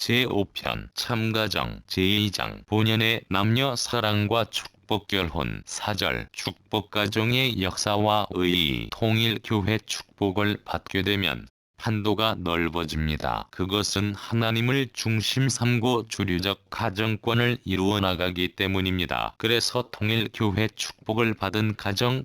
제5편 참가정 제2장 본연의 남녀 사랑과 축복 결혼 4절 축복가정의 역사와 의의 통일교회 축복을 받게 되면 한도가 넓어집니다. 그것은 하나님을 중심 삼고 주류적 가정권을 이루어 나가기 때문입니다. 그래서 통일교회 축복을 받은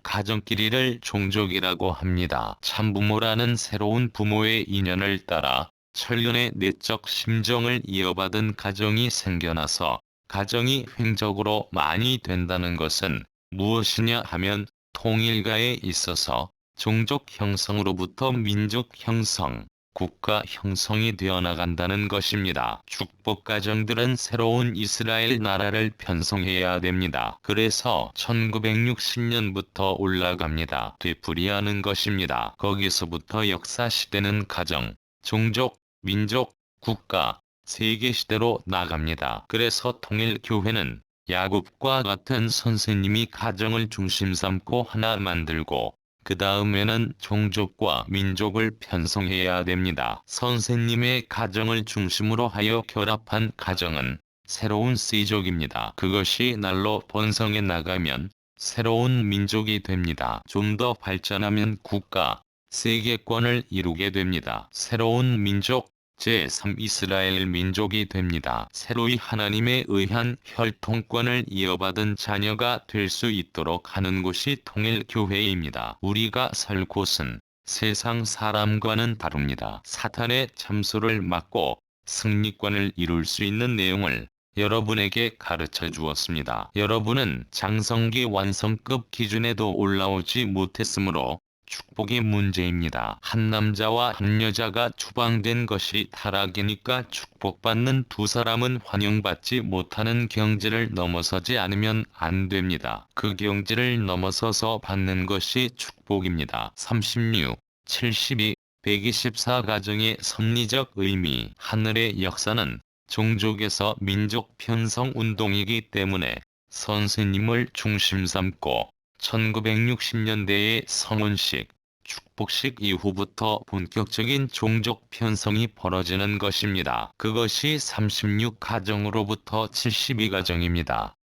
가정끼리를 종족이라고 합니다. 참부모라는 새로운 부모의 인연을 따라 철련의 내적 심정을 이어받은 가정이 생겨나서 가정이 횡적으로 많이 된다는 것은 무엇이냐 하면 통일가에 있어서 종족 형성으로부터 민족 형성, 국가 형성이 되어 나간다는 것입니다. 축복 가정들은 새로운 이스라엘 나라를 편성해야 됩니다. 그래서 1960년부터 올라갑니다. 되풀이하는 것입니다. 거기서부터 역사시대는 가정, 종족, 민족, 국가, 세계시대로 나갑니다. 그래서 통일교회는 야곱과 같은 선생님이 가정을 중심 삼고 하나 만들고 그 다음에는 종족과 민족을 편성해야 됩니다. 선생님의 가정을 중심으로 하여 결합한 가정은 새로운 씨족입니다. 그것이 날로 번성해 나가면 새로운 민족이 됩니다. 좀 더 발전하면 국가, 세계권을 이루게 됩니다. 새로운 민족, 제3 이스라엘 민족이 됩니다. 새로이 하나님에 의한 혈통권을 이어받은 자녀가 될 수 있도록 하는 곳이 통일교회입니다. 우리가 설 곳은 세상 사람과는 다릅니다. 사탄의 참소를 막고 승리권을 이룰 수 있는 내용을 여러분에게 가르쳐 주었습니다. 여러분은 장성기 완성급 기준에도 올라오지 못했으므로 축복이 문제입니다. 한 남자와 한 여자가 추방된 것이 타락이니까 축복받는 두 사람은 환영받지 못하는 경지를 넘어서지 않으면 안 됩니다. 그 경지를 넘어서서 받는 것이 축복입니다. 36, 72, 124 가정의 섭리적 의미 하늘의 역사는 종족에서 민족 편성 운동이기 때문에 선생님을 중심 삼고 1960년대의 성혼식, 축복식 이후부터 본격적인 종족 편성이 벌어지는 것입니다. 그것이 36가정으로부터 72가정입니다.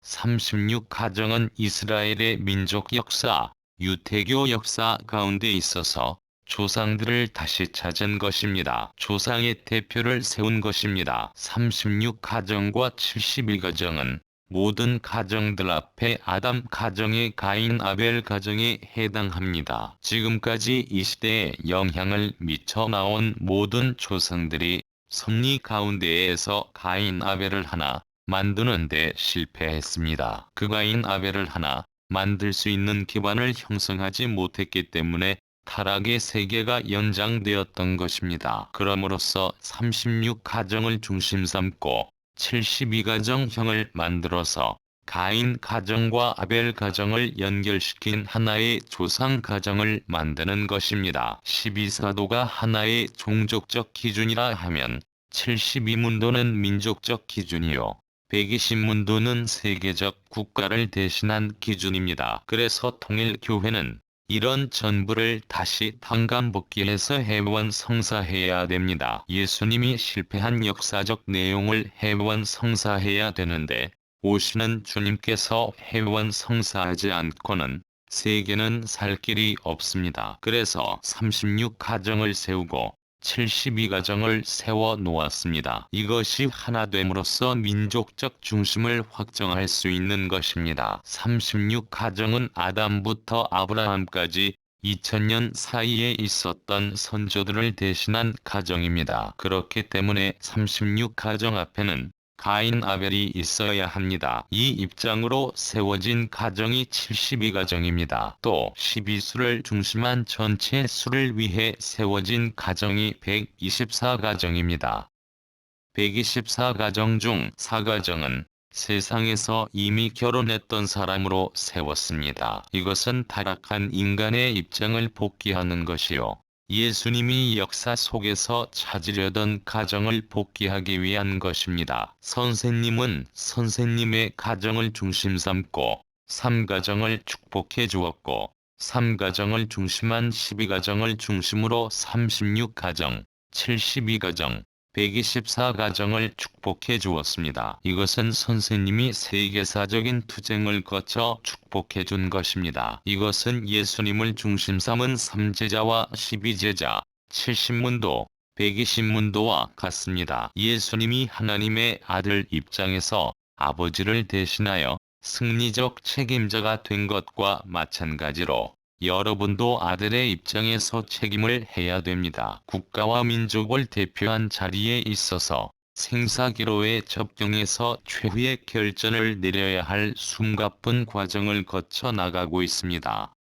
36가정은 이스라엘의 민족 역사, 유태교 역사 가운데 있어서 조상들을 다시 찾은 것입니다. 조상의 대표를 세운 것입니다. 36가정과 71가정은 모든 가정들 앞에 아담 가정의 가인 아벨 가정에 해당합니다. 지금까지 이 시대에 영향을 미쳐 나온 모든 조상들이 섭리 가운데에서 가인 아벨을 하나 만드는데 실패했습니다. 그 가인 아벨을 하나 만들 수 있는 기반을 형성하지 못했기 때문에 타락의 세계가 연장되었던 것입니다. 그럼으로써 36가정을 중심 삼고 72가정형을 만들어서 가인 가정과 아벨 가정을 연결시킨 하나의 조상 가정을 만드는 것입니다. 12사도가 하나의 종족적 기준이라 하면 72문도는 민족적 기준이요. 120문도는 세계적 국가를 대신한 기준입니다. 그래서 통일교회는 이런 전부를 다시 탕감복귀해서 회원 성사해야 됩니다. 예수님이 실패한 역사적 내용을 회원 성사해야 되는데 오시는 주님께서 회원 성사하지 않고는 세계는 살 길이 없습니다. 그래서 36가정을 세우고 72가정을 세워 놓았습니다. 이것이 하나됨으로써 민족적 중심을 확정할 수 있는 것입니다. 36가정은 아담부터 아브라함까지 2000년 사이에 있었던 선조들을 대신한 가정입니다. 그렇기 때문에 36가정 앞에는 가인 아벨이 있어야 합니다. 이 입장으로 세워진 가정이 72가정입니다. 또 12수를 중심한 전체 수를 위해 세워진 가정이 124가정입니다. 124가정 중 4가정은 세상에서 이미 결혼했던 사람으로 세웠습니다. 이것은 타락한 인간의 입장을 복귀하는 것이요. 예수님이 역사 속에서 찾으려던 가정을 복귀하기 위한 것입니다. 선생님은 선생님의 가정을 중심 삼고 3가정을 축복해 주었고 3가정을 중심한 12가정을 중심으로 36가정, 72가정, 124가정을 축복해 주었습니다. 이것은 선생님이 세계사적인 투쟁을 거쳐 축복해 준 것입니다. 이것은 예수님을 중심 삼은 3제자와 12제자, 70문도, 120문도와 같습니다. 예수님이 하나님의 아들 입장에서 아버지를 대신하여 승리적 책임자가 된 것과 마찬가지로 여러분도 아들의 입장에서 책임을 해야 됩니다. 국가와 민족을 대표한 자리에 있어서 생사기로의 접경에서 최후의 결전을 내려야 할 숨가쁜 과정을 거쳐 나가고 있습니다.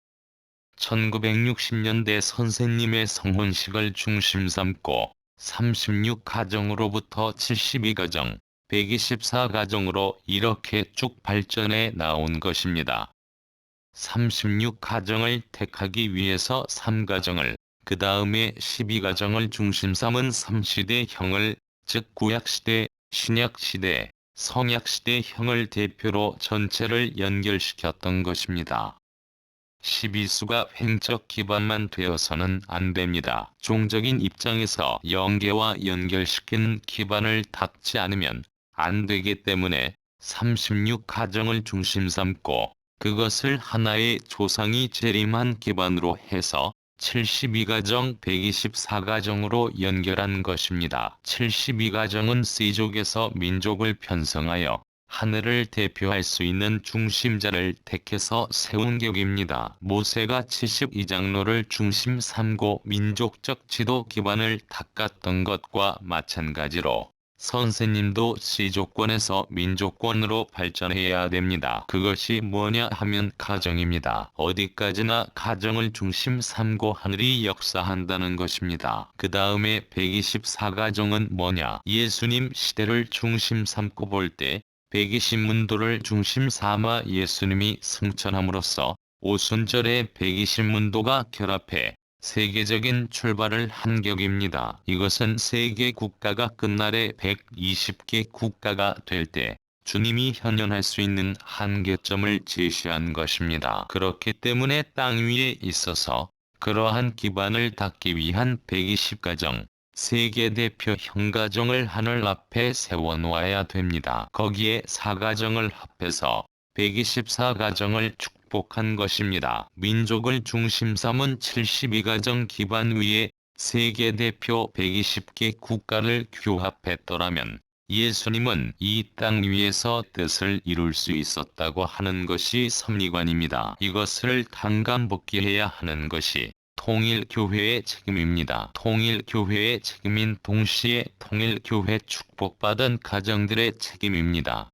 1960년대 선생님의 성혼식을 중심 삼고 36가정으로부터 72가정, 124가정으로 이렇게 쭉 발전해 나온 것입니다. 36가정을 택하기 위해서 3가정을, 그 다음에 12가정을 중심 삼은 3시대형을, 즉 구약시대, 신약시대, 성약시대형을 대표로 전체를 연결시켰던 것입니다. 12수가 횡적 기반만 되어서는 안 됩니다. 종적인 입장에서 영계와 연결시킨 기반을 닦지 않으면 안 되기 때문에 36가정을 중심 삼고 그것을 하나의 조상이 재림한 기반으로 해서 72가정 124가정으로 연결한 것입니다. 72가정은 세족에서 민족을 편성하여 하늘을 대표할 수 있는 중심자를 택해서 세운 격입니다. 모세가 72장로를 중심 삼고 민족적 지도 기반을 닦았던 것과 마찬가지로 선생님도 시조권에서 민족권으로 발전해야 됩니다. 그것이 뭐냐 하면 가정입니다. 어디까지나 가정을 중심 삼고 하늘이 역사한다는 것입니다. 그 다음에 124가정은 뭐냐? 예수님 시대를 중심 삼고 볼 때 120문도를 중심 삼아 예수님이 승천함으로써 오순절에 120문도가 결합해 세계적인 출발을 한 격입니다. 이것은 세계 국가가 끝날에 120개 국가가 될 때 주님이 현현할 수 있는 한계점을 제시한 것입니다. 그렇기 때문에 땅 위에 있어서 그러한 기반을 닦기 위한 120가정, 세계 대표 형가정을 하늘 앞에 세워놓아야 됩니다. 거기에 4가정을 합해서 124가정을 축복한 것입니다. 민족을 중심 삼은 72가정 기반 위에 세계 대표 120개 국가를 규합했더라면 예수님은 이 땅 위에서 뜻을 이룰 수 있었다고 하는 것이 섭리관입니다. 이것을 단감복귀해야 하는 것이 통일교회의 책임입니다. 통일교회의 책임인 동시에 통일교회 축복받은 가정들의 책임입니다.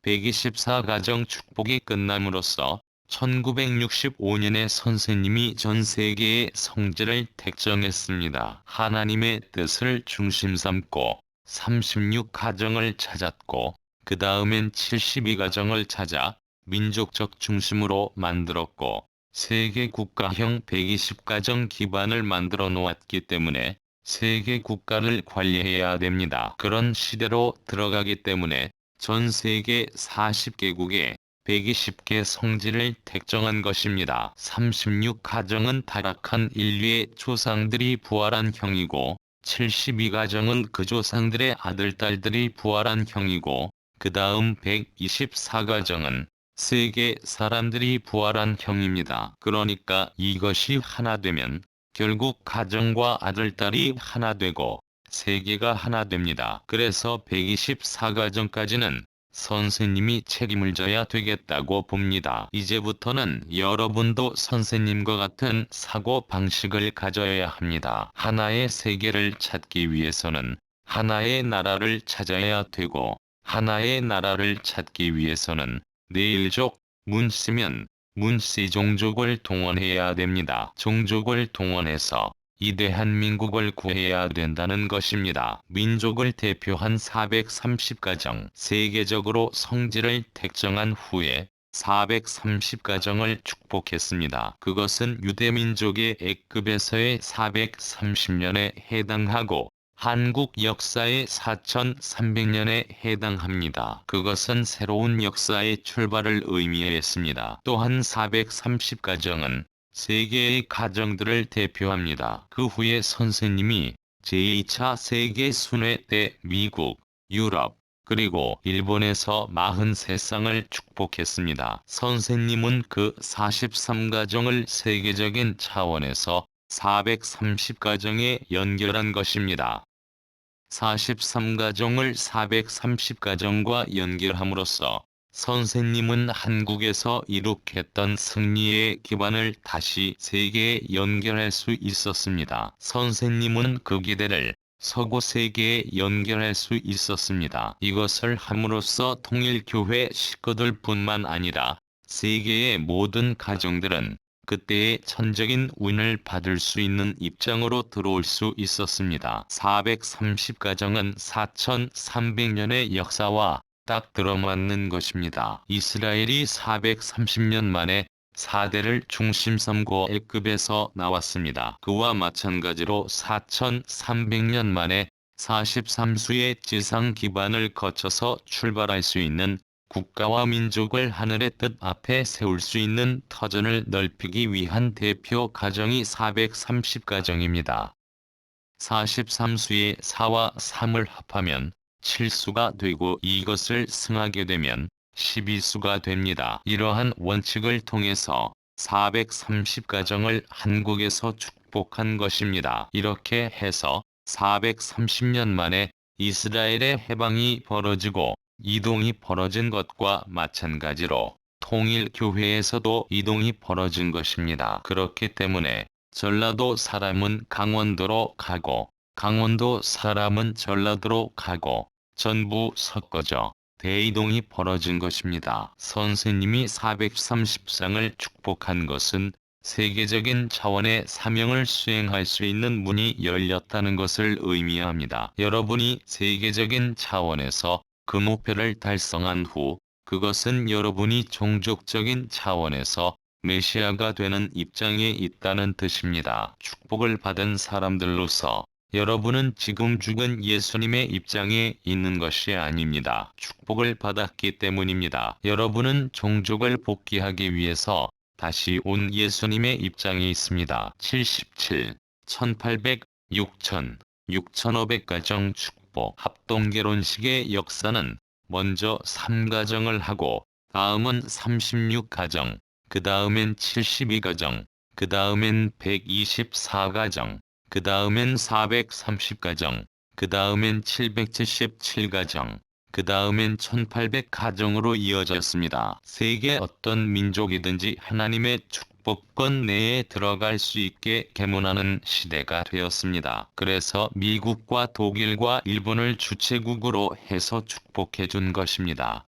124가정 축복이 끝남으로써 1965년에 선생님이 전 세계의 성지를 택정했습니다. 하나님의 뜻을 중심 삼고 36가정을 찾았고 그 다음엔 72가정을 찾아 민족적 중심으로 만들었고 세계 국가형 120가정 기반을 만들어 놓았기 때문에 세계 국가를 관리해야 됩니다. 그런 시대로 들어가기 때문에 전 세계 40개국에 120개 성지를 택정한 것입니다. 36가정은 타락한 인류의 조상들이 부활한 형이고 72가정은 그 조상들의 아들, 딸들이 부활한 형이고 그 다음 124가정은 세계 사람들이 부활한 형입니다. 그러니까 이것이 하나 되면 결국 가정과 아들, 딸이 하나 되고 세계가 하나 됩니다. 그래서 124가정까지는 선생님이 책임을 져야 되겠다고 봅니다. 이제부터는 여러분도 선생님과 같은 사고 방식을 가져야 합니다. 하나의 세계를 찾기 위해서는 하나의 나라를 찾아야 되고 하나의 나라를 찾기 위해서는 내일족, 문씨면 문씨 종족을 동원해야 됩니다. 종족을 동원해서 이 대한민국을 구해야 된다는 것입니다. 민족을 대표한 430가정, 세계적으로 성지를 택정한 후에 430가정을 축복했습니다. 그것은 유대민족의 A급에서의 430년에 해당하고 한국 역사의 4300년에 해당합니다. 그것은 새로운 역사의 출발을 의미했습니다. 또한 430가정은 세계의 가정들을 대표합니다. 그 후에 선생님이 제2차 세계 순회 때 미국, 유럽, 그리고 일본에서 43쌍을 축복했습니다. 선생님은 그 43가정을 세계적인 차원에서 430가정에 연결한 것입니다. 43가정을 430가정과 연결함으로써 선생님은 한국에서 이룩했던 승리의 기반을 다시 세계에 연결할 수 있었습니다. 선생님은 그 기대를 서구 세계에 연결할 수 있었습니다. 이것을 함으로써 통일교회 식구들뿐만 아니라 세계의 모든 가정들은 그때의 천적인 운을 받을 수 있는 입장으로 들어올 수 있었습니다. 430가정은 4300년의 역사와 딱 들어맞는 것입니다. 이스라엘이 430년 만에 4대를 중심 삼고 애굽에서 나왔습니다. 그와 마찬가지로 4300년 만에 43수의 지상 기반을 거쳐서 출발할 수 있는 국가와 민족을 하늘의 뜻 앞에 세울 수 있는 터전을 넓히기 위한 대표 가정이 430가정입니다. 43수의 4와 3을 합하면 7수가 되고 이것을 승하게 되면 12수가 됩니다. 이러한 원칙을 통해서 430가정을 한국에서 축복한 것입니다. 이렇게 해서 430년 만에 이스라엘의 해방이 벌어지고 이동이 벌어진 것과 마찬가지로 통일교회에서도 이동이 벌어진 것입니다. 그렇기 때문에 전라도 사람은 강원도로 가고 강원도 사람은 전라도로 가고 전부 섞어져 대이동이 벌어진 것입니다. 선생님이 430쌍을 축복한 것은 세계적인 차원의 사명을 수행할 수 있는 문이 열렸다는 것을 의미합니다. 여러분이 세계적인 차원에서 그 목표를 달성한 후 그것은 여러분이 종족적인 차원에서 메시아가 되는 입장에 있다는 뜻입니다. 축복을 받은 사람들로서 여러분은 지금 죽은 예수님의 입장에 있는 것이 아닙니다. 축복을 받았기 때문입니다. 여러분은 종족을 복귀하기 위해서 다시 온 예수님의 입장에 있습니다. 77, 1800, 6000, 6500가정 축복 합동결혼식의 역사는 먼저 3가정을 하고 다음은 36가정, 그 다음엔 72가정, 그 다음엔 124가정, 그 다음엔 430가정, 그 다음엔 777가정, 그 다음엔 1800가정으로 이어졌습니다. 세계 어떤 민족이든지 하나님의 축복권 내에 들어갈 수 있게 계문하는 시대가 되었습니다. 그래서 미국과 독일과 일본을 주체국으로 해서 축복해 준 것입니다.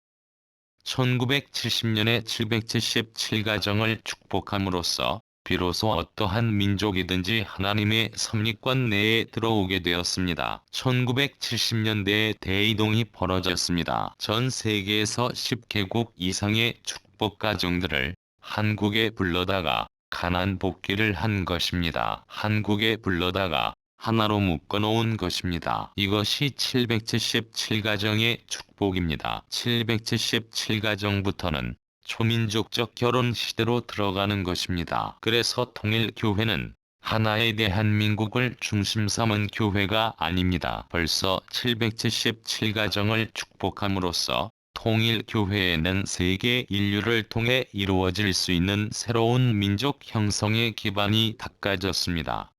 1970년에 777가정을 축복함으로써 비로소 어떠한 민족이든지 하나님의 섭리권 내에 들어오게 되었습니다. 1970년대에 대이동이 벌어졌습니다. 전 세계에서 10개국 이상의 축복 가정들을 한국에 불러다가 가난 복귀를 한 것입니다. 한국에 불러다가 하나로 묶어놓은 것입니다. 이것이 777가정의 축복입니다. 777가정부터는 초민족적 결혼 시대로 들어가는 것입니다. 그래서 통일교회는 하나의 대한민국을 중심 삼은 교회가 아닙니다. 벌써 777가정을 축복함으로써 통일교회에는 세계 인류를 통해 이루어질 수 있는 새로운 민족 형성의 기반이 닦아졌습니다.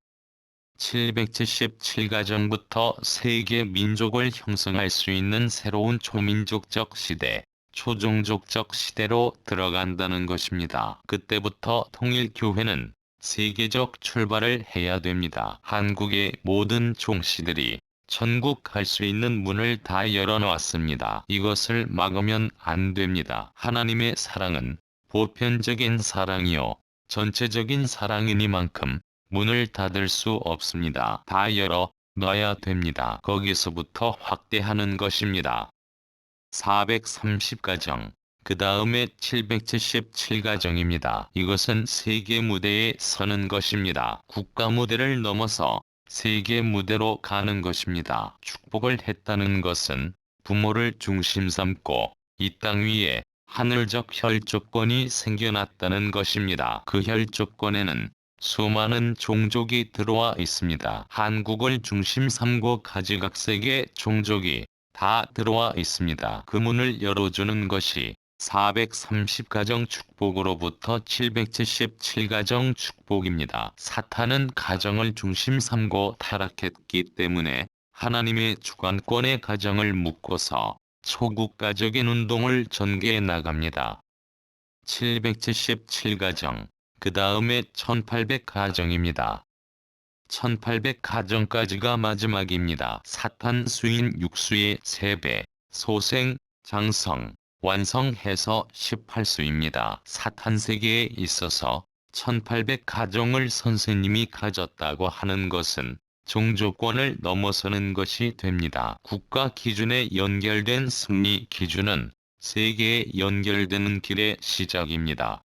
777가정부터 세계 민족을 형성할 수 있는 새로운 초민족적 시대, 초종족적 시대로 들어간다는 것입니다. 그때부터 통일교회는 세계적 출발을 해야 됩니다. 한국의 모든 종씨들이 천국 갈 수 있는 문을 다 열어놓았습니다. 이것을 막으면 안 됩니다. 하나님의 사랑은 보편적인 사랑이요 전체적인 사랑이니만큼 문을 닫을 수 없습니다. 다 열어 놔야 됩니다. 거기서부터 확대하는 것입니다. 430가정, 그 다음에 777가정입니다. 이것은 세계 무대에 서는 것입니다. 국가 무대를 넘어서 세계 무대로 가는 것입니다. 축복을 했다는 것은 부모를 중심 삼고 이 땅 위에 하늘적 혈족권이 생겨났다는 것입니다. 그 혈족권에는 수많은 종족이 들어와 있습니다. 한국을 중심 삼고 가지각색의 종족이 다 들어와 있습니다. 그 문을 열어주는 것이 430가정 축복으로부터 777가정 축복입니다. 사탄은 가정을 중심 삼고 타락했기 때문에 하나님의 주관권의 가정을 묶어서 초국가적인 운동을 전개해 나갑니다. 777가정, 그 다음에 1800가정입니다. 1800가정까지가 마지막입니다. 사탄 수인 육수의 3배, 소생, 장성, 완성해서 18수입니다. 사탄 세계에 있어서 1800가정을 선생님이 가졌다고 하는 것은 종조권을 넘어서는 것이 됩니다. 국가 기준에 연결된 승리 기준은 세계에 연결되는 길의 시작입니다.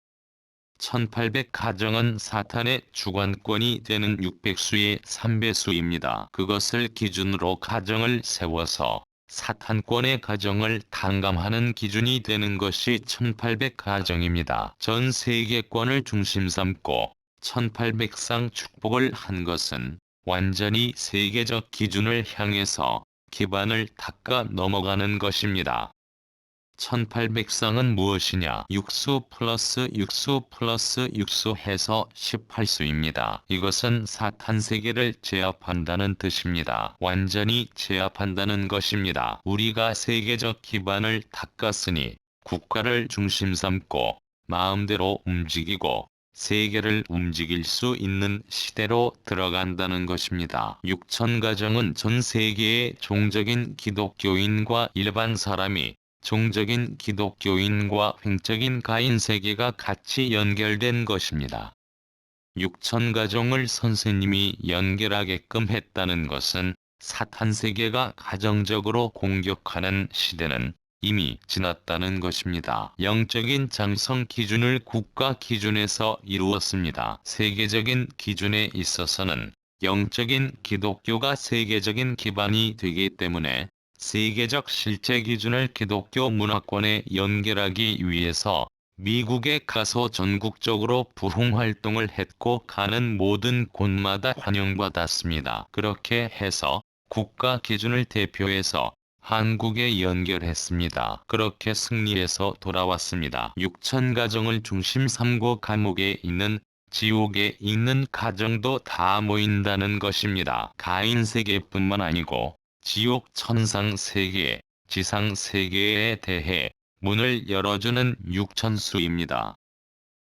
1800가정은 사탄의 주관권이 되는 600수의 3배수입니다. 그것을 기준으로 가정을 세워서 사탄권의 가정을 탕감하는 기준이 되는 것이 1800가정입니다. 전 세계권을 중심 삼고 1800상 축복을 한 것은 완전히 세계적 기준을 향해서 기반을 닦아 넘어가는 것입니다. 1800상은 무엇이냐? 육수 플러스 육수 플러스 육수 해서 18수입니다. 이것은 사탄 세계를 제압한다는 뜻입니다. 완전히 제압한다는 것입니다. 우리가 세계적 기반을 닦았으니 국가를 중심 삼고 마음대로 움직이고 세계를 움직일 수 있는 시대로 들어간다는 것입니다. 6000가정은 전 세계의 종적인 기독교인과 일반 사람이 종적인 기독교인과 횡적인 가인 세계가 같이 연결된 것입니다. 6000가정을 선생님이 연결하게끔 했다는 것은 사탄 세계가 가정적으로 공격하는 시대는 이미 지났다는 것입니다. 영적인 장성 기준을 국가 기준에서 이루었습니다. 세계적인 기준에 있어서는 영적인 기독교가 세계적인 기반이 되기 때문에 세계적 실제 기준을 기독교 문화권에 연결하기 위해서 미국에 가서 전국적으로 부흥활동을 했고 가는 모든 곳마다 환영받았습니다. 그렇게 해서 국가 기준을 대표해서 한국에 연결했습니다. 그렇게 승리해서 돌아왔습니다. 6000가정을 중심 삼고 감옥에 있는 지옥에 있는 가정도 다 모인다는 것입니다. 가인 세계뿐만 아니고 지옥 천상 세계, 지상 세계에 대해 문을 열어주는 6000수입니다.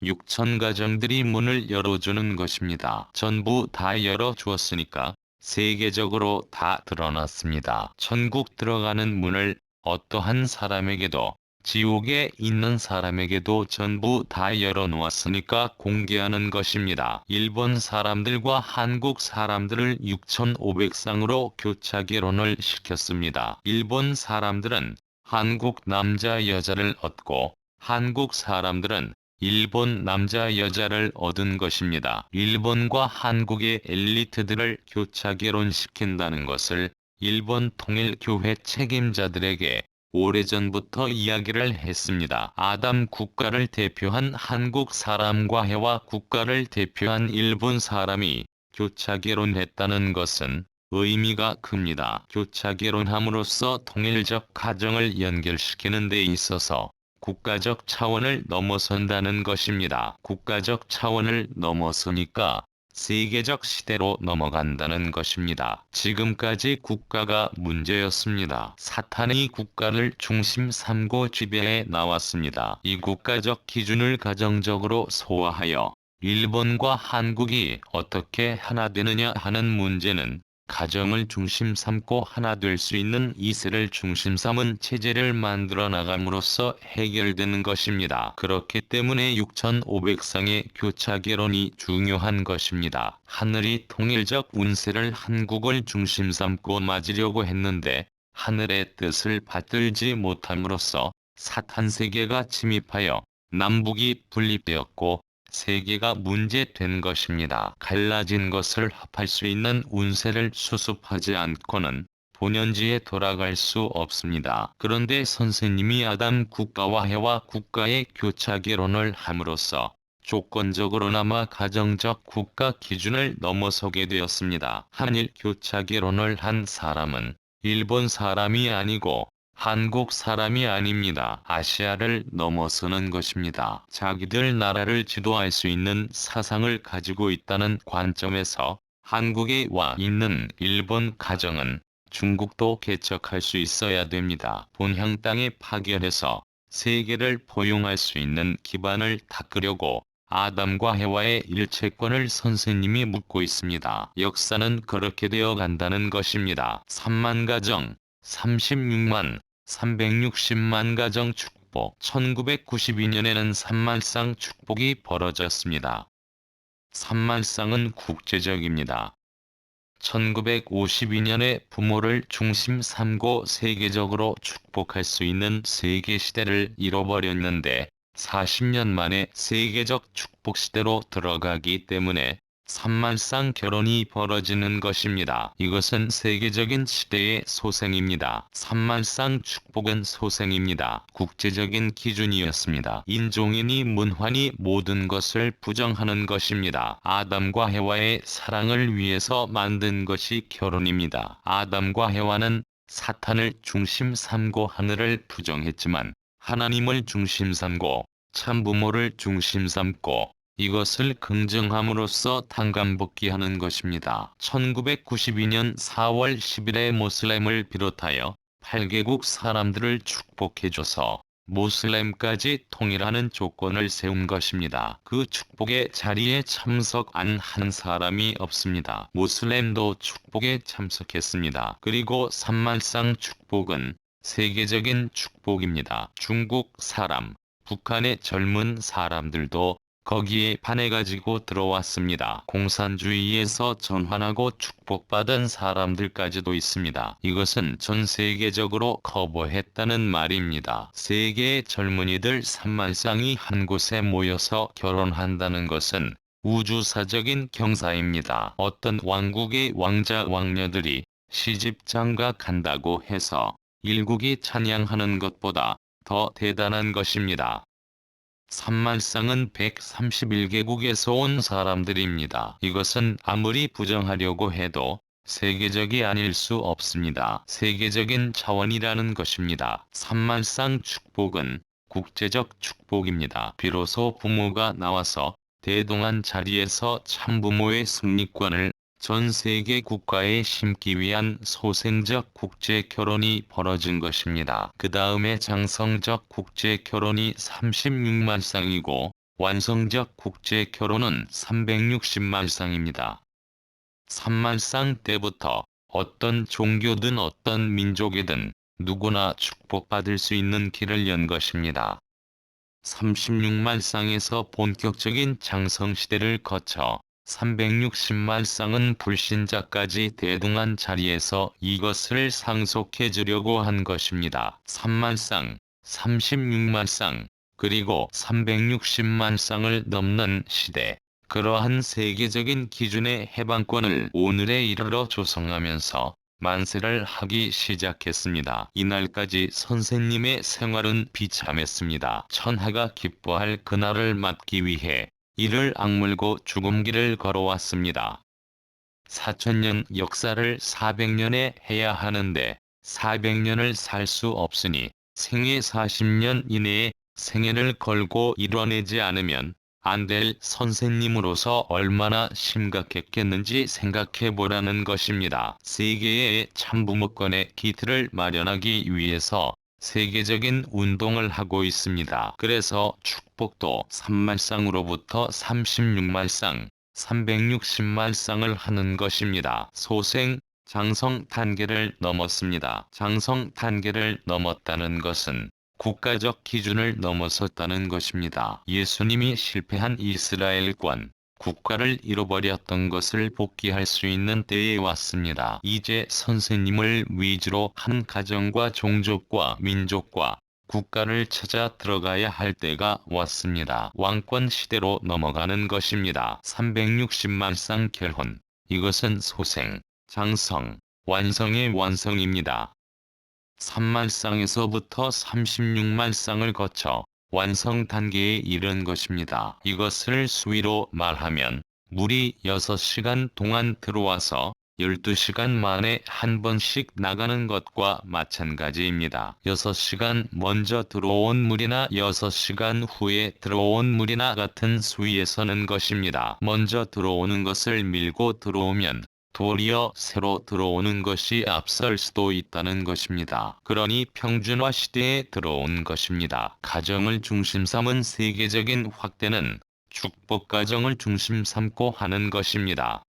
6000가정들이 문을 열어주는 것입니다. 전부 다 열어주었으니까 세계적으로 다 드러났습니다. 천국 들어가는 문을 어떠한 사람에게도 지옥에 있는 사람에게도 전부 다 열어놓았으니까 공개하는 것입니다. 일본 사람들과 한국 사람들을 6500쌍으로 교차 결혼을 시켰습니다. 일본 사람들은 한국 남자 여자를 얻고 한국 사람들은 일본 남자 여자를 얻은 것입니다. 일본과 한국의 엘리트들을 교차 결혼시킨다는 것을 일본 통일교회 책임자들에게 오래전부터 이야기를 했습니다. 아담 국가를 대표한 한국 사람과 해와 국가를 대표한 일본 사람이 교차 결혼했다는 것은 의미가 큽니다. 교차 결혼함으로써 통일적 가정을 연결시키는 데 있어서 국가적 차원을 넘어선다는 것입니다. 국가적 차원을 넘어서니까 세계적 시대로 넘어간다는 것입니다. 지금까지 국가가 문제였습니다. 사탄이 국가를 중심 삼고 지배해 나왔습니다. 이 국가적 기준을 가정적으로 소화하여 일본과 한국이 어떻게 하나 되느냐 하는 문제는 가정을 중심 삼고 하나 될 수 있는 이세를 중심 삼은 체제를 만들어 나감으로써 해결되는 것입니다. 그렇기 때문에 6500상의 교차 결혼이 중요한 것입니다. 하늘이 통일적 운세를 한국을 중심 삼고 맞으려고 했는데 하늘의 뜻을 받들지 못함으로써 사탄 세계가 침입하여 남북이 분립되었고 세계가 문제된 것입니다. 갈라진 것을 합할 수 있는 운세를 수습하지 않고는 본연지에 돌아갈 수 없습니다. 그런데 선생님이 아담 국가와 해와 국가의 교차 결혼을 함으로써 조건적으로나마 가정적 국가 기준을 넘어서게 되었습니다. 한일 교차 결혼을 한 사람은 일본 사람이 아니고 한국 사람이 아닙니다. 아시아를 넘어서는 것입니다. 자기들 나라를 지도할 수 있는 사상을 가지고 있다는 관점에서 한국에 와 있는 일본 가정은 중국도 개척할 수 있어야 됩니다. 본향 땅에 파견해서 세계를 포용할 수 있는 기반을 닦으려고 아담과 해와의 일체권을 선생님이 묻고 있습니다. 역사는 그렇게 되어 간다는 것입니다. 3만 가정, 36만, 360만 가정 축복. 1992년에는 3만쌍 축복이 벌어졌습니다. 3만쌍은 국제적입니다. 1952년에 부모를 중심 삼고 세계적으로 축복할 수 있는 세계시대를 잃어버렸는데 40년 만에 세계적 축복시대로 들어가기 때문에 3만쌍 결혼이 벌어지는 것입니다. 이것은 세계적인 시대의 소생입니다. 3만쌍 축복은 소생입니다. 국제적인 기준이었습니다. 인종이니 문화니 모든 것을 부정하는 것입니다. 아담과 해와의 사랑을 위해서 만든 것이 결혼입니다. 아담과 해와는 사탄을 중심 삼고 하늘을 부정했지만 하나님을 중심 삼고 참부모를 중심 삼고 이것을 긍정함으로써 tan감복귀하는 것입니다. 1992년 4월 10일에 모슬렘을 비롯하여 8개국 사람들을 축복해줘서 모슬렘까지 통일하는 조건을 세운 것입니다. 그 축복의 자리에 참석한 한 사람이 없습니다. 모슬렘도 축복에 참석했습니다. 그리고 3만쌍 축복은 세계적인 축복입니다. 중국 사람, 북한의 젊은 사람들도 거기에 반해가지고 들어왔습니다. 공산주의에서 전환하고 축복받은 사람들까지도 있습니다. 이것은 전 세계적으로 커버했다는 말입니다. 세계의 젊은이들 3만쌍이 한 곳에 모여서 결혼한다는 것은 우주사적인 경사입니다. 어떤 왕국의 왕자 왕녀들이 시집장가 간다고 해서 일국이 찬양하는 것보다 더 대단한 것입니다. 3만쌍은 131개국에서 온 사람들입니다. 이것은 아무리 부정하려고 해도 세계적이 아닐 수 없습니다. 세계적인 차원이라는 것입니다. 3만쌍 축복은 국제적 축복입니다. 비로소 부모가 나와서 대동한 자리에서 참부모의 승리권을 전 세계 국가에 심기 위한 소생적 국제 결혼이 벌어진 것입니다. 그 다음에 장성적 국제 결혼이 36만 쌍이고 완성적 국제 결혼은 360만 쌍입니다. 3만 쌍 때부터 어떤 종교든 어떤 민족이든 누구나 축복받을 수 있는 길을 연 것입니다. 36만 쌍에서 본격적인 장성시대를 거쳐 360만 쌍은 불신자까지 대등한 자리에서 이것을 상속해 주려고 한 것입니다. 3만 쌍, 36만 쌍, 그리고 360만 쌍을 넘는 시대. 그러한 세계적인 기준의 해방권을 오늘에 이르러 조성하면서 만세를 하기 시작했습니다. 이날까지 선생님의 생활은 비참했습니다. 천하가 기뻐할 그날을 맞기 위해 이를 악물고 죽음길을 걸어왔습니다. 4000년 역사를 400년에 해야 하는데 400년을 살 수 없으니 생애 40년 이내에 생애를 걸고 이뤄내지 않으면 안 될 선생님으로서 얼마나 심각했겠는지 생각해 보라는 것입니다. 세계의 참부모권의 기틀을 마련하기 위해서 세계적인 운동을 하고 있습니다. 그래서 축복도 3만 쌍으로부터 36만 쌍, 360만 쌍을 하는 것입니다. 소생, 장성 단계를 넘었습니다. 장성 단계를 넘었다는 것은 국가적 기준을 넘어섰다는 것입니다. 예수님이 실패한 이스라엘권, 국가를 잃어버렸던 것을 복귀할 수 있는 때에 왔습니다. 이제 선생님을 위주로 한 가정과 종족과 민족과 국가를 찾아 들어가야 할 때가 왔습니다. 왕권 시대로 넘어가는 것입니다. 360만 쌍 결혼. 이것은 소생, 장성, 완성의 완성입니다. 3만 쌍에서부터 36만 쌍을 거쳐 완성 단계에 이른 것입니다. 이것을 수위로 말하면 물이 6시간 동안 들어와서 12시간 만에 한 번씩 나가는 것과 마찬가지입니다. 6시간 먼저 들어온 물이나 6시간 후에 들어온 물이나 같은 수위에 서는 것입니다. 먼저 들어오는 것을 밀고 들어오면 도리어 새로 들어오는 것이 앞설 수도 있다는 것입니다. 그러니 평준화 시대에 들어온 것입니다. 가정을 중심 삼은 세계적인 확대는 축복 가정을 중심 삼고 하는 것입니다.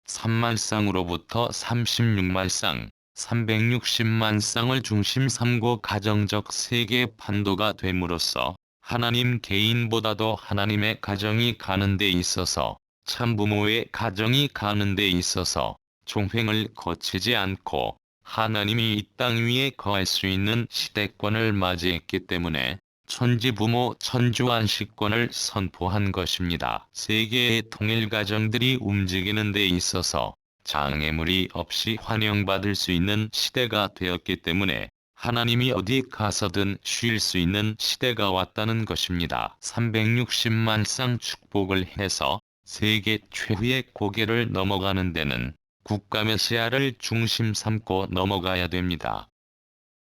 3만 쌍으로부터 36만 쌍, 360만 쌍을 중심 삼고 가정적 세계 판도가 됨으로써 하나님 개인보다도 하나님의 가정이 가는 데 있어서 참부모의 가정이 가는 데 있어서 종횡을 거치지 않고 하나님이 이 땅 위에 거할 수 있는 시대권을 맞이했기 때문에 천지부모 천주안식권을 선포한 것입니다. 세계의 통일 가정들이 움직이는 데 있어서 장애물이 없이 환영받을 수 있는 시대가 되었기 때문에 하나님이 어디 가서든 쉴 수 있는 시대가 왔다는 것입니다. 360만 쌍 축복을 해서 세계 최후의 고개를 넘어가는 데는 국가 메시아를 중심 삼고 넘어가야 됩니다.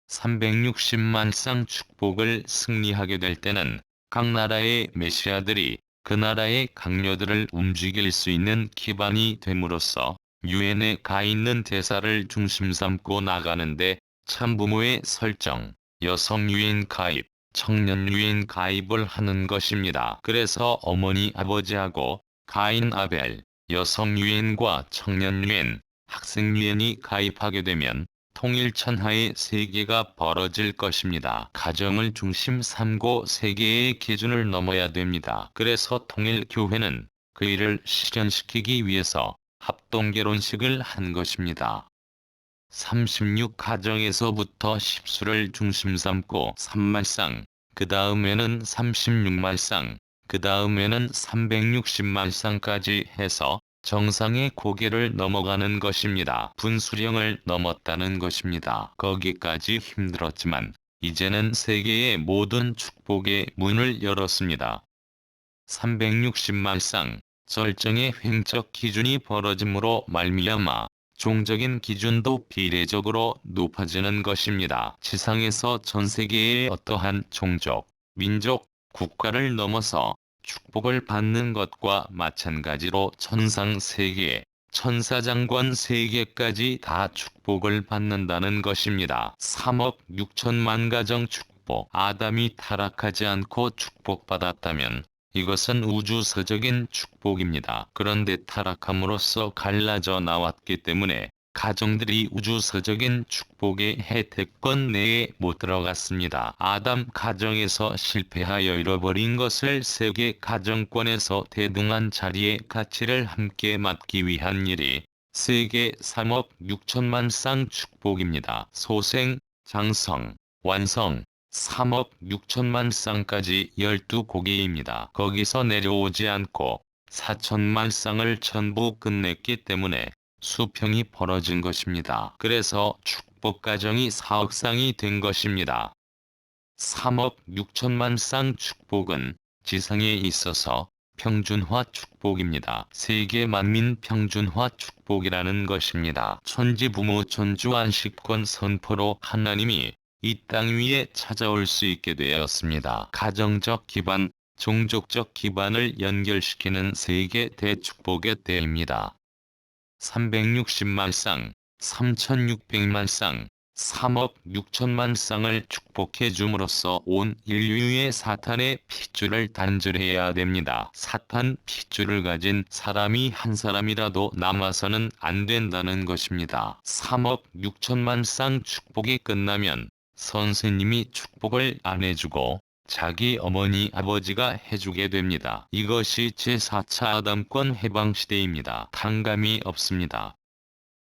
360만 쌍 축복을 승리하게 될 때는 각 나라의 메시아들이 그 나라의 강요들을 움직일 수 있는 기반이 됨으로써 유엔에 가 있는 대사를 중심 삼고 나가는데 참부모의 설정, 여성 유엔 가입, 청년 유엔 가입을 하는 것입니다. 그래서 어머니 아버지하고 가인 아벨, 여성 유엔과 청년 유엔, 학생 유엔이 가입하게 되면 통일천하의 세계가 벌어질 것입니다. 가정을 중심 삼고 세계의 기준을 넘어야 됩니다. 그래서 통일교회는 그 일을 실현시키기 위해서 합동결혼식을 한 것입니다. 36가정에서부터 10수를 중심 삼고 3만 쌍, 그 다음에는 36만 쌍, 그 다음에는 360만 쌍까지 해서 정상의 고개를 넘어가는 것입니다. 분수령을 넘었다는 것입니다. 거기까지 힘들었지만 이제는 세계의 모든 축복의 문을 열었습니다. 360만 쌍, 절정의 횡적 기준이 벌어짐으로 말미암아 종적인 기준도 비례적으로 높아지는 것입니다. 지상에서 전 세계의 어떠한 종족, 민족, 국가를 넘어서 축복을 받는 것과 마찬가지로 천상 세계, 천사장관 세계까지 다 축복을 받는다는 것입니다. 3억 6천만 가정 축복. 아담이 타락하지 않고 축복받았다면 이것은 우주서적인 축복입니다. 그런데 타락함으로써 갈라져 나왔기 때문에 가정들이 우주서적인 축복의 혜택권 내에 못 들어갔습니다. 아담 가정에서 실패하여 잃어버린 것을 세계 가정권에서 대등한 자리의 가치를 함께 맡기 위한 일이 세계 3억 6천만 쌍 축복입니다. 소생, 장성, 완성, 3억 6천만 쌍까지 12고개입니다. 거기서 내려오지 않고 4천만 쌍을 전부 끝냈기 때문에 수평이 벌어진 것입니다. 그래서 축복가정이 4억 쌍이 된 것입니다. 3억 6천만 쌍 축복은 지상에 있어서 평준화 축복입니다. 세계 만민 평준화 축복이라는 것입니다. 천지부모 천주안식권 선포로 하나님이 이 땅 위에 찾아올 수 있게 되었습니다. 가정적 기반, 종족적 기반을 연결시키는 세계 대축복의 때입니다. 360만 쌍, 3600만 쌍, 3억 6천만 쌍을 축복해 줌으로써 온 인류의 사탄의 핏줄을 단절해야 됩니다. 사탄 핏줄을 가진 사람이 한 사람이라도 남아서는 안 된다는 것입니다. 3억 6천만 쌍 축복이 끝나면 선생님이 축복을 안 해주고 자기 어머니 아버지가 해주게 됩니다. 이것이 제4차 아담권 해방시대입니다. 탕감이 없습니다.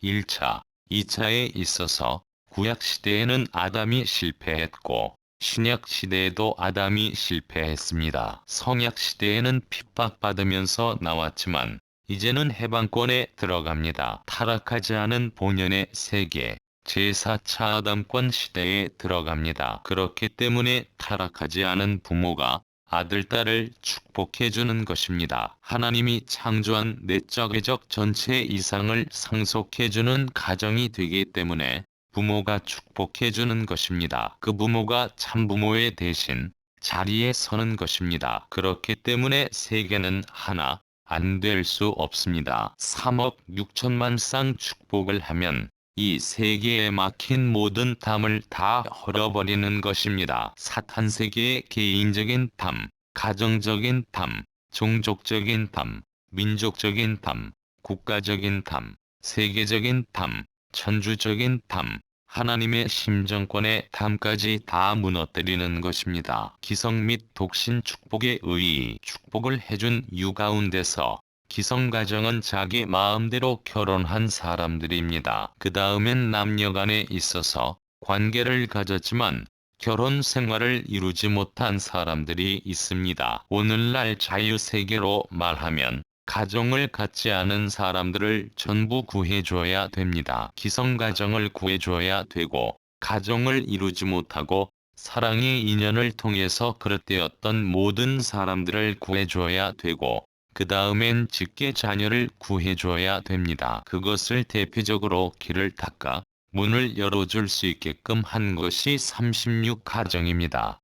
1차, 2차에 있어서 구약시대에는 아담이 실패했고 신약시대에도 아담이 실패했습니다. 성약시대에는 핍박받으면서 나왔지만 이제는 해방권에 들어갑니다. 타락하지 않은 본연의 세계, 제4차 아담권 시대에 들어갑니다. 그렇기 때문에 타락하지 않은 부모가 아들, 딸을 축복해주는 것입니다. 하나님이 창조한 내적 애적 전체 이상을 상속해주는 가정이 되기 때문에 부모가 축복해주는 것입니다. 그 부모가 참부모의 대신 자리에 서는 것입니다. 그렇기 때문에 세계는 하나 안 될 수 없습니다. 3억 6천만 쌍 축복을 하면 이 세계에 막힌 모든 담을 다 헐어버리는 것입니다. 사탄 세계의 개인적인 담, 가정적인 담, 종족적인 담, 민족적인 담, 국가적인 담, 세계적인 담, 천주적인 담, 하나님의 심정권의 담까지 다 무너뜨리는 것입니다. 기성 및 독신 축복에 의해 축복을 해준 유 가운데서 기성가정은 자기 마음대로 결혼한 사람들입니다. 그 다음엔 남녀간에 있어서 관계를 가졌지만 결혼 생활을 이루지 못한 사람들이 있습니다. 오늘날 자유세계로 말하면 가정을 갖지 않은 사람들을 전부 구해줘야 됩니다. 기성가정을 구해줘야 되고 가정을 이루지 못하고 사랑의 인연을 통해서 그릇되었던 모든 사람들을 구해줘야 되고 그 다음엔 직계 자녀를 구해줘야 됩니다. 그것을 대표적으로 길을 닦아 문을 열어줄 수 있게끔 한 것이 36가정입니다.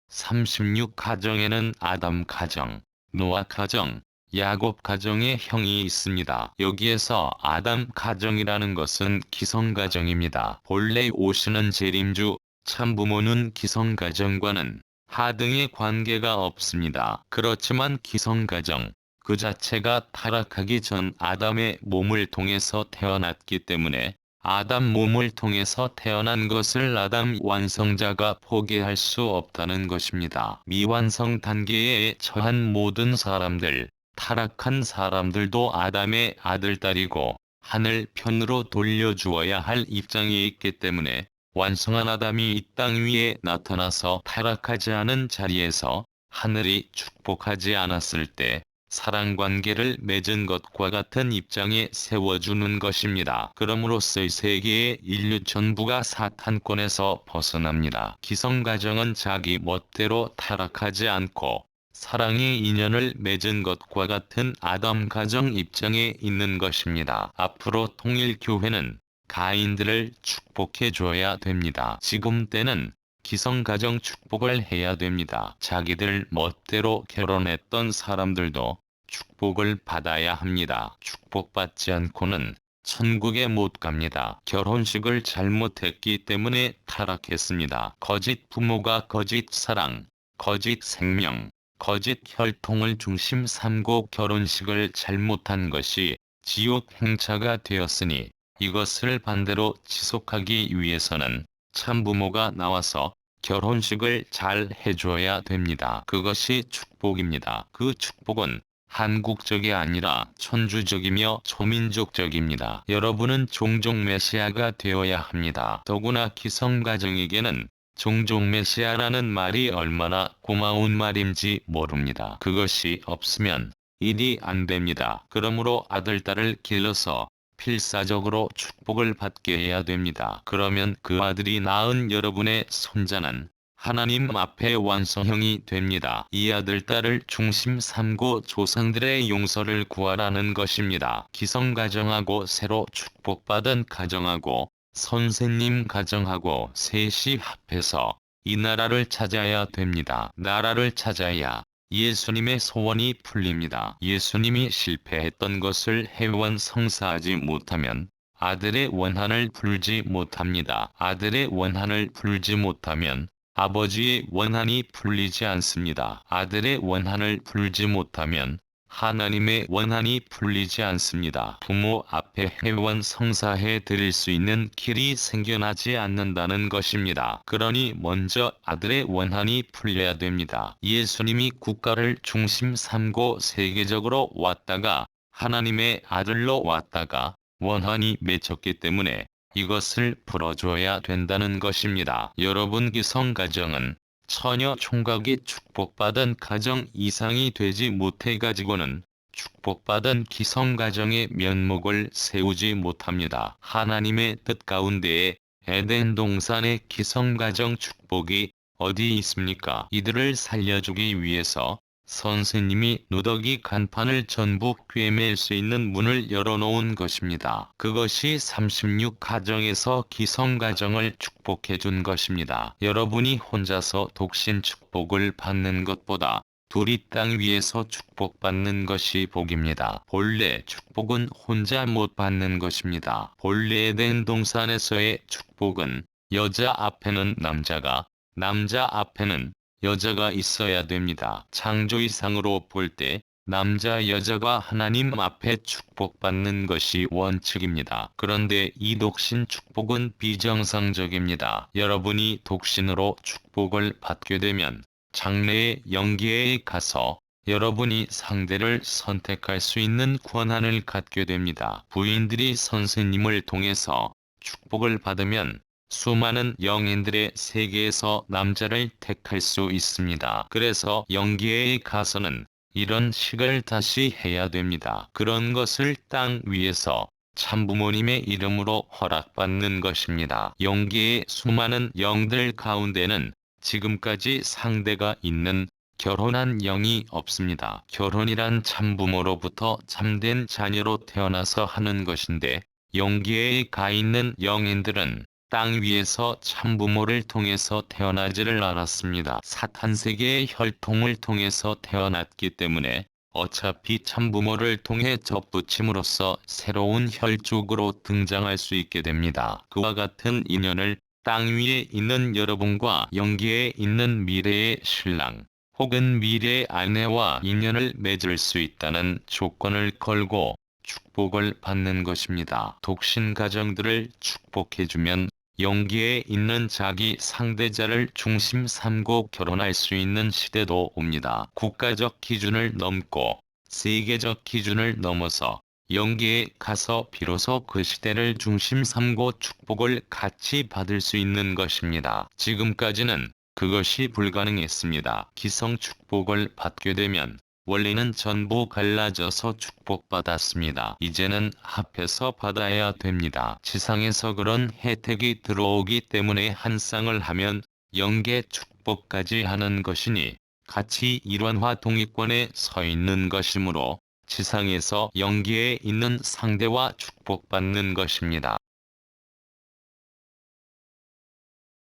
36가정에는 아담 가정, 노아 가정, 야곱 가정의 형이 있습니다. 여기에서 아담 가정이라는 것은 기성가정입니다. 본래 오시는 재림주, 참부모는 기성가정과는 하등의 관계가 없습니다. 그렇지만 기성가정 그 자체가 타락하기 전 아담의 몸을 통해서 태어났기 때문에 아담 몸을 통해서 태어난 것을 아담 완성자가 포기할 수 없다는 것입니다. 미완성 단계에 처한 모든 사람들, 타락한 사람들도 아담의 아들, 딸이고 하늘 편으로 돌려주어야 할 입장에 있기 때문에 완성한 아담이 이 땅 위에 나타나서 타락하지 않은 자리에서 하늘이 축복하지 않았을 때 사랑관계를 맺은 것과 같은 입장에 세워주는 것입니다. 그럼으로써 이 세계의 인류 전부가 사탄권에서 벗어납니다. 기성가정은 자기 멋대로 타락하지 않고 사랑의 인연을 맺은 것과 같은 아담 가정 입장에 있는 것입니다. 앞으로 통일교회는 가인들을 축복해줘야 됩니다. 지금 때는 기성가정 축복을 해야 됩니다. 자기들 멋대로 결혼했던 사람들도 축복을 받아야 합니다. 축복받지 않고는 천국에 못 갑니다. 결혼식을 잘못했기 때문에 타락했습니다. 거짓 부모가 거짓 사랑, 거짓 생명, 거짓 혈통을 중심 삼고 결혼식을 잘못한 것이 지옥 행차가 되었으니 이것을 반대로 지속하기 위해서는 참부모가 나와서 결혼식을 잘 해줘야 됩니다. 그것이 축복입니다. 그 축복은 한국적이 아니라 천주적이며 초민족적입니다. 여러분은 종종 메시아가 되어야 합니다. 더구나 기성가정에게는 종종 메시아라는 말이 얼마나 고마운 말인지 모릅니다. 그것이 없으면 일이 안 됩니다. 그러므로 아들, 딸을 길러서 필사적으로 축복을 받게 해야 됩니다. 그러면 그 아들이 낳은 여러분의 손자는 하나님 앞에 완성형이 됩니다. 이 아들, 딸을 중심 삼고 조상들의 용서를 구하라는 것입니다. 기성가정하고 새로 축복받은 가정하고 선생님 가정하고 셋이 합해서 이 나라를 찾아야 됩니다. 나라를 찾아야 예수님의 소원이 풀립니다. 예수님이 실패했던 것을 해원 성사하지 못하면 아들의 원한을 풀지 못합니다. 아들의 원한을 풀지 못하면 아버지의 원한이 풀리지 않습니다. 아들의 원한을 풀지 못하면 하나님의 원한이 풀리지 않습니다. 부모 앞에 해원 성사해 드릴 수 있는 길이 생겨나지 않는다는 것입니다. 그러니 먼저 아들의 원한이 풀려야 됩니다. 예수님이 국가를 중심 삼고 세계적으로 왔다가 하나님의 아들로 왔다가 원한이 맺혔기 때문에 이것을 풀어줘야 된다는 것입니다. 여러분 기성가정은 처녀 총각이 축복받은 가정 이상이 되지 못해 가지고는 축복받은 기성가정의 면목을 세우지 못합니다. 하나님의 뜻 가운데에 에덴 동산의 기성가정 축복이 어디 있습니까? 이들을 살려주기 위해서 선생님이 누더기 간판을 전부 꿰맬 수 있는 문을 열어놓은 것입니다. 그것이 36가정에서 기성가정을 축복해 준 것입니다. 여러분이 혼자서 독신 축복을 받는 것보다 둘이 땅 위에서 축복받는 것이 복입니다. 본래 축복은 혼자 못 받는 것입니다. 본래 에덴 동산에서의 축복은 여자 앞에는 남자가, 남자 앞에는 여자가 있어야 됩니다. 창조이상으로 볼 때 남자 여자가 하나님 앞에 축복받는 것이 원칙입니다. 그런데 이 독신 축복은 비정상적입니다. 여러분이 독신으로 축복을 받게 되면 장래의 영계에 가서 여러분이 상대를 선택할 수 있는 권한을 갖게 됩니다. 부인들이 선생님을 통해서 축복을 받으면 수많은 영인들의 세계에서 남자를 택할 수 있습니다. 그래서 영계에 가서는 이런 식을 다시 해야 됩니다. 그런 것을 땅 위에서 참부모님의 이름으로 허락받는 것입니다. 영계의 수많은 영들 가운데는 지금까지 상대가 있는 결혼한 영이 없습니다. 결혼이란 참부모로부터 참된 자녀로 태어나서 하는 것인데 영계에 가 있는 영인들은 땅 위에서 참부모를 통해서 태어나지를 않았습니다. 사탄세계의 혈통을 통해서 태어났기 때문에 어차피 참부모를 통해 접붙임으로써 새로운 혈족으로 등장할 수 있게 됩니다. 그와 같은 인연을 땅 위에 있는 여러분과 영계에 있는 미래의 신랑 혹은 미래의 아내와 인연을 맺을 수 있다는 조건을 걸고 축복을 받는 것입니다. 독신 가정들을 축복해주면 영계에 있는 자기 상대자를 중심 삼고 결혼할 수 있는 시대도 옵니다. 국가적 기준을 넘고 세계적 기준을 넘어서 영계에 가서 비로소 그 시대를 중심 삼고 축복을 같이 받을 수 있는 것입니다. 지금까지는 그것이 불가능했습니다. 기성 축복을 받게 되면 원래는 전부 갈라져서 축복받았습니다. 이제는 합해서 받아야 됩니다. 지상에서 그런 혜택이 들어오기 때문에 한 쌍을 하면 영계 축복까지 하는 것이니 같이 일원화 동의권에 서 있는 것이므로 지상에서 영계에 있는 상대와 축복받는 것입니다.